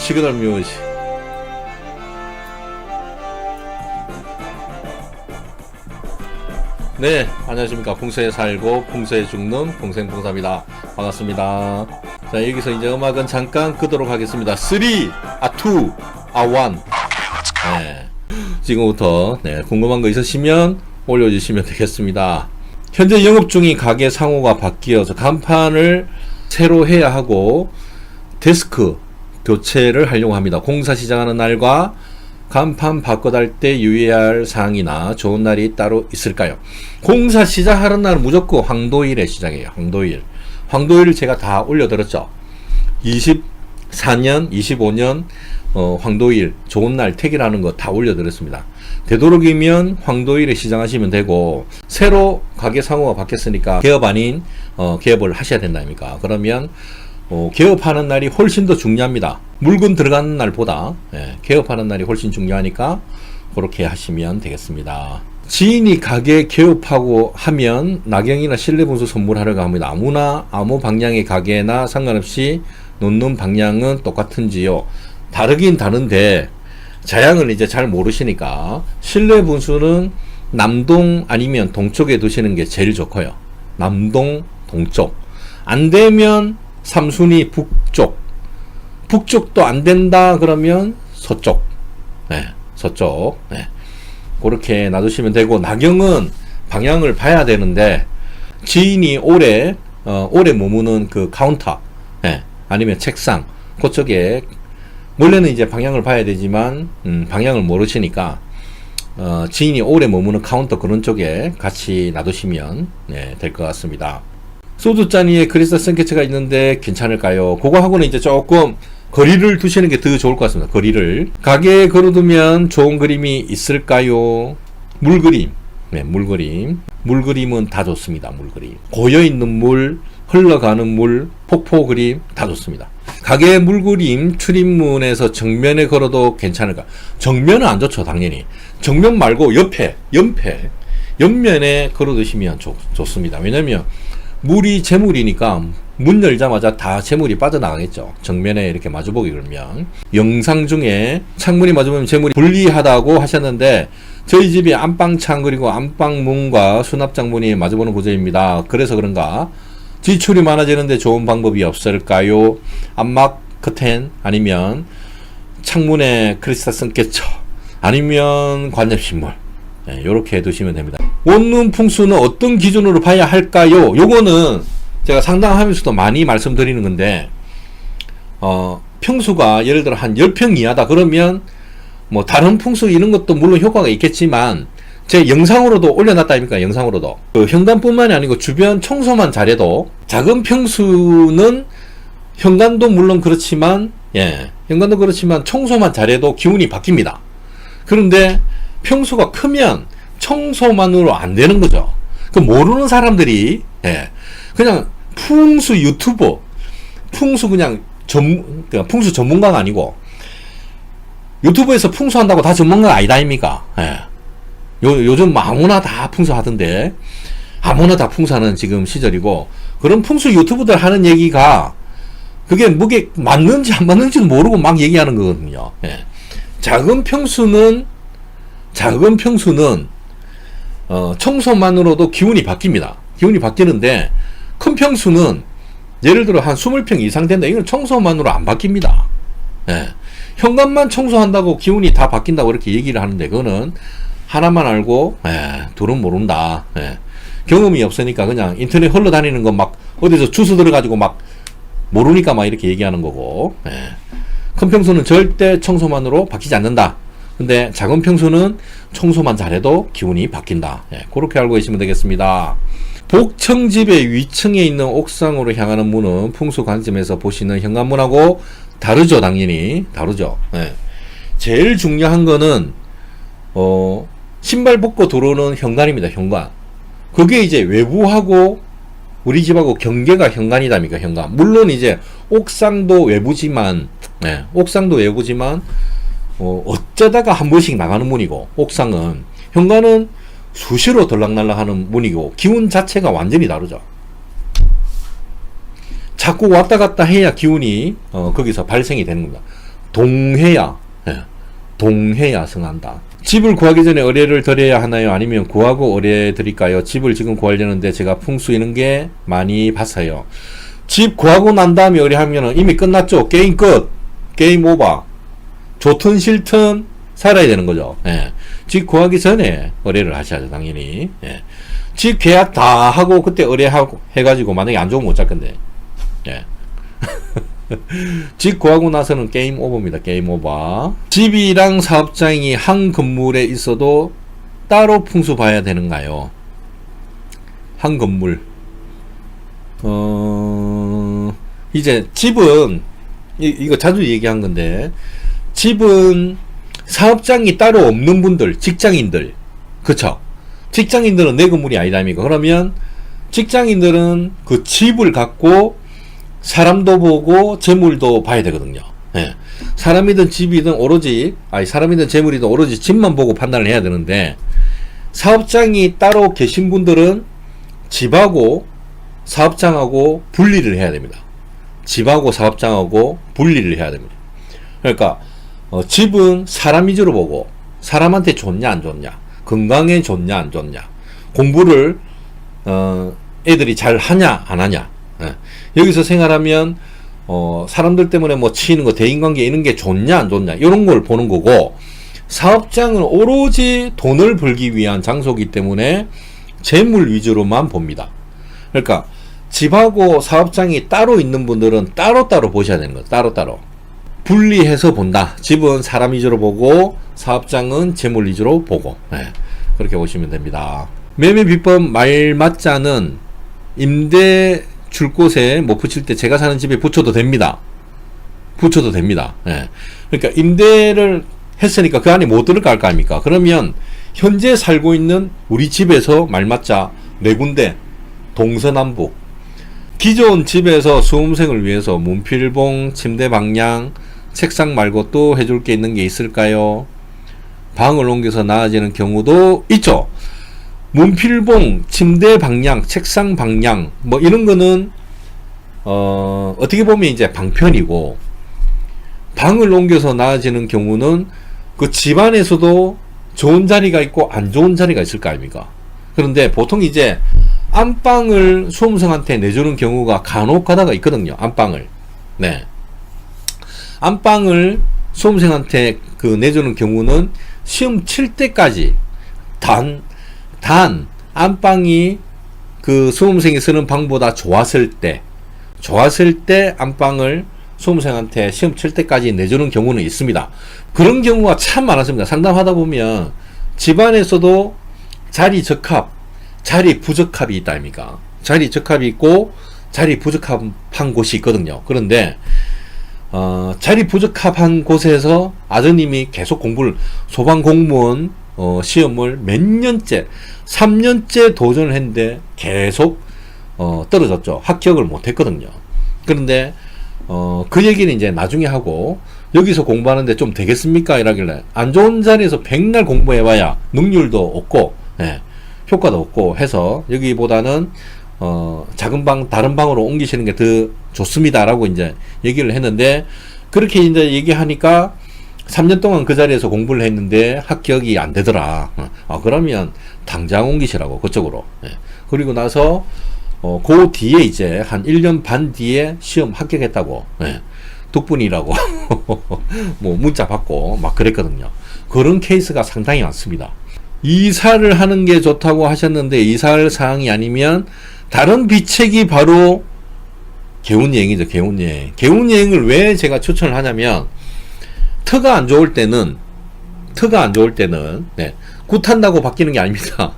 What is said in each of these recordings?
시그널 뮤직. 네, 안녕하십니까. 풍수에 살고 풍수에 죽는 풍생풍사입니다. 반갑습니다. 자, 여기서 이제 음악은 잠깐 끄도록 하겠습니다. 3, 2, 1. 네, 지금부터 궁금한 거 있으시면 올려주시면 되겠습니다. 현재 영업 중인 가게 상호가 바뀌어서 간판을 새로 해야 하고 데스크 교체를 하려고 합니다. 공사 시작하는 날과 간판 바꿔달 때 유의해야 할 사항이나 좋은 날이 따로 있을까요? 공사 시작하는 날은 무조건 황도일에 시작해요. 황도일 제가 다 올려드렸죠. 24년, 25년 황도일 좋은 날 택이라는 거 다 올려드렸습니다. 되도록이면 황도일에 시작하시면 되고, 새로 가게 상호가 바뀌었으니까 개업 아닌 개업을 하셔야 된다 아닙니까? 그러면 개업하는 날이 훨씬 더 중요합니다. 물건 들어가는 날보다 개업하는 날이 훨씬 중요하니까 그렇게 하시면 되겠습니다. 지인이 가게 개업하고 하면 낙영이나 실내분수 선물하려고 합니다. 아무나 아무 방향의 가게나 상관없이 놓는 방향은 똑같은지요? 다르긴 다른데 자양을 이제 잘 모르시니까 실내분수는 남동 아니면 동쪽에 두시는 게 제일 좋고요. 남동, 동쪽. 안 되면 삼순이 북쪽도 안 된다 그러면 서쪽. 서쪽. 그렇게 놔두시면 되고, 낙영은 방향을 봐야 되는데 지인이 오래 머무는 그 카운터, 아니면 책상 그쪽에 원래는 이제 방향을 봐야 되지만 방향을 모르시니까 지인이 오래 머무는 카운터 그런 쪽에 같이 놔두시면 될 것 같습니다. 소주잔 위에 크리스탈 선캐치가 있는데 괜찮을까요? 그거하고는 이제 조금 거리를 두시는 게 더 좋을 것 같습니다. 거리를. 가게에 걸어두면 좋은 그림이 있을까요? 물그림. 물그림은 다 좋습니다. 물그림. 고여있는 물, 흘러가는 물, 폭포 그림 다 좋습니다. 가게 물그림 출입문에서 정면에 걸어도 괜찮을까? 정면은 안 좋죠, 당연히. 정면 말고 옆면에 걸어두시면 좋습니다. 왜냐면 물이 재물이니까 문 열자마자 다 재물이 빠져나가겠죠. 정면에 이렇게 마주보기 그러면. 영상 중에 창문이 마주보면 재물이 불리하다고 하셨는데, 저희 집이 안방창 그리고 안방문과 수납장문이 마주보는 구조입니다. 그래서 그런가 지출이 많아지는데 좋은 방법이 없을까요? 안막 커튼 아니면 창문에 크리스탈 선캐쳐 아니면 관엽식물, 요렇게 해두시면 됩니다. 원룸 풍수는 어떤 기준으로 봐야 할까요? 요거는 제가 상담하면서도 많이 말씀드리는 건데, 평수가 예를 들어 한 10평 이하다 그러면 뭐 다른 풍수 이런 것도 물론 효과가 있겠지만 제 영상으로도 올려놨다 아닙니까? 영상으로도 그 현관뿐만이 아니고 주변 청소만 잘해도, 작은 평수는 현관도 물론 그렇지만 현관도 그렇지만 청소만 잘해도 기운이 바뀝니다. 그런데 평수가 크면 청소만으로 안 되는 거죠. 그 모르는 사람들이 그냥 풍수 유튜버, 풍수 그냥 풍수 전문가가 아니고 유튜브에서 풍수한다고 다 전문가가 아니다 아닙니까? 요즘 아무나 다 풍수하던데, 아무나 다 풍수하는 지금 시절이고, 그런 풍수 유튜브들 하는 얘기가 그게 맞는지 안 맞는지도 모르고 막 얘기하는 거거든요. 작은 평수는 청소만으로도 기운이 바뀝니다. 기운이 바뀌는데, 큰 평수는 예를 들어 한 20평 이상 된다. 이건 청소만으로 안 바뀝니다. 현관만 청소한다고 기운이 다 바뀐다고 이렇게 얘기를 하는데, 그거는 하나만 알고 둘은 모른다. 경험이 없으니까 그냥 인터넷 흘러다니는 거 막 어디서 주워 들어가지고 막 모르니까 막 이렇게 얘기하는 거고, 큰 평수는 절대 청소만으로 바뀌지 않는다. 근데 작은 평수는 청소만 잘해도 기운이 바뀐다. 그렇게 알고 계시면 되겠습니다. 복층집의 위층에 있는 옥상으로 향하는 문은 풍수 관점에서 보시는 현관문하고 다르죠. 당연히 다르죠. 제일 중요한 거는 신발 벗고 들어오는 현관입니다. 현관. 그게 이제 외부하고 우리 집하고 경계가 현관이답니까? 현관. 물론 이제 옥상도 외부지만 어쩌다가 한 번씩 나가는 문이고, 옥상은, 현관은 수시로 들락날락 하는 문이고, 기운 자체가 완전히 다르죠. 자꾸 왔다 갔다 해야 기운이 거기서 발생이 되는 겁니다. 동해야, 예, 동해야 성한다. 집을 구하기 전에 의뢰를 드려야 하나요? 아니면 구하고 의뢰 드릴까요? 집을 지금 구하려는데 제가 풍수 이런 게 많이 봤어요. 집 구하고 난 다음에 의뢰하면 이미 끝났죠. 게임 끝. 게임 오버. 좋든 싫든 살아야 되는 거죠. 예. 집 구하기 전에 의뢰를 하셔야죠, 당연히. 예. 집 계약 다 하고 그때 의뢰하고 해가지고 만약에 안 좋으면 못 잘 건데. 예. 집 구하고 나서는 게임 오버입니다. 게임 오버. 집이랑 사업장이 한 건물에 있어도 따로 풍수 봐야 되는가요? 한 건물. 이제 집은 이거 자주 얘기한 건데, 집은 사업장이 따로 없는 분들, 직장인들, 그쵸? 직장인들은 내 건물이 아니다니까. 그러면 직장인들은 그 집을 갖고 사람도 보고 재물도 봐야 되거든요. 예. 사람이든 집이든 오로지, 사람이든 재물이든 오로지 집만 보고 판단을 해야 되는데, 사업장이 따로 계신 분들은 집하고 사업장하고 분리를 해야 됩니다. 집하고 사업장하고 분리를 해야 됩니다. 그러니까 집은 사람 위주로 보고, 사람한테 좋냐 안 좋냐, 건강에 좋냐 안 좋냐, 공부를 애들이 잘 하냐 안 하냐, 예. 여기서 생활하면 사람들 때문에 뭐 치이는 거, 대인관계 이런 게 좋냐 안 좋냐 이런 걸 보는 거고, 사업장은 오로지 돈을 벌기 위한 장소이기 때문에 재물 위주로만 봅니다. 그러니까 집하고 사업장이 따로 있는 분들은 따로따로 보셔야 되는 거예요. 따로따로 분리해서 본다. 집은 사람 위주로 보고 사업장은 재물 위주로 보고, 네, 그렇게 보시면 됩니다. 매매 비법 말맞자는 임대 줄 곳에 못 붙일 때 제가 사는 집에 붙여도 됩니다. 붙여도 됩니다. 네. 그러니까 임대를 했으니까 그 안에 못 들어갈 거 아닙니까? 그러면 현재 살고 있는 우리 집에서 말맞자 4군데 동서남북, 기존 집에서 수험생을 위해서 문필봉, 침대 방향, 책상 말고 또 해줄 게 있는 게 있을까요? 방을 옮겨서 나아지는 경우도 있죠. 문필봉, 침대 방향, 책상 방향 뭐 이런 거는 어떻게 보면 이제 방편이고, 방을 옮겨서 나아지는 경우는 그 집안에서도 좋은 자리가 있고 안 좋은 자리가 있을 거 아닙니까? 그런데 보통 이제 안방을 수험생한테 내주는 경우가 간혹 가다가 있거든요. 안방을. 네. 안방을 수험생한테 그 내주는 경우는 시험 칠 때까지 단 안방이 그 수험생이 쓰는 방보다 좋았을 때 안방을 수험생한테 시험 칠 때까지 내주는 경우는 있습니다. 그런 경우가 참 많았습니다. 상담하다 보면 집안에서도 자리 적합, 자리 부적합이 있다 아닙니까? 자리 적합이 있고 자리 부적합한 곳이 있거든요. 그런데 자리 부적합한 곳에서 아드님이 계속 공부를, 소방공무원 시험을 몇 년째, 3년째 도전을 했는데 계속 떨어졌죠. 합격을 못했거든요. 그런데 그 얘기는 이제 나중에 하고, 여기서 공부하는데 좀 되겠습니까? 이러길래, 안 좋은 자리에서 백날 공부해봐야 능률도 없고, 예, 효과도 없고 해서 여기보다는 작은 방, 다른 방으로 옮기시는 게 더 좋습니다라고 이제 얘기를 했는데, 그렇게 이제 얘기하니까 3년 동안 그 자리에서 공부를 했는데 합격이 안 되더라. 그러면 당장 옮기시라고, 그쪽으로. 예. 그리고 나서 그 뒤에 이제 한 1년 반 뒤에 시험 합격했다고, 예, 덕분이라고 뭐 문자 받고 막 그랬거든요. 그런 케이스가 상당히 많습니다. 이사를 하는 게 좋다고 하셨는데, 이사할 사항이 아니면 다른 비책이 바로 개운여행이죠. 개운여행. 개운여행을 왜 제가 추천을 하냐면, 터가 안 좋을 때는 네, 굿한다고 바뀌는 게 아닙니다.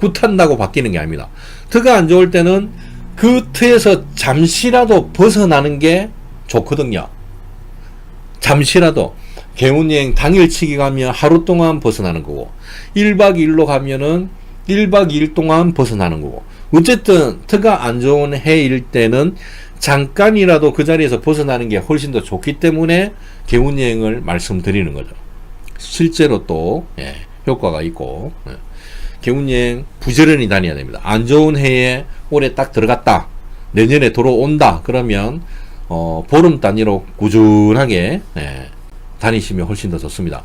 굿한다고 바뀌는 게 아닙니다. 터가 안 좋을 때는 그 터에서 잠시라도 벗어나는 게 좋거든요. 잠시라도. 개운여행 당일치기 가면 하루 동안 벗어나는 거고, 1박 2일로 가면은 1박 2일 동안 벗어나는 거고, 어쨌든 터가 안 좋은 해일 때는 잠깐이라도 그 자리에서 벗어나는 게 훨씬 더 좋기 때문에 개운여행을 말씀드리는 거죠. 실제로 또 효과가 있고, 개운여행 부지런히 다녀야 됩니다. 안 좋은 해에 올해 딱 들어갔다, 내년에 들어온다 그러면 보름 단위로 꾸준하게 다니시면 훨씬 더 좋습니다.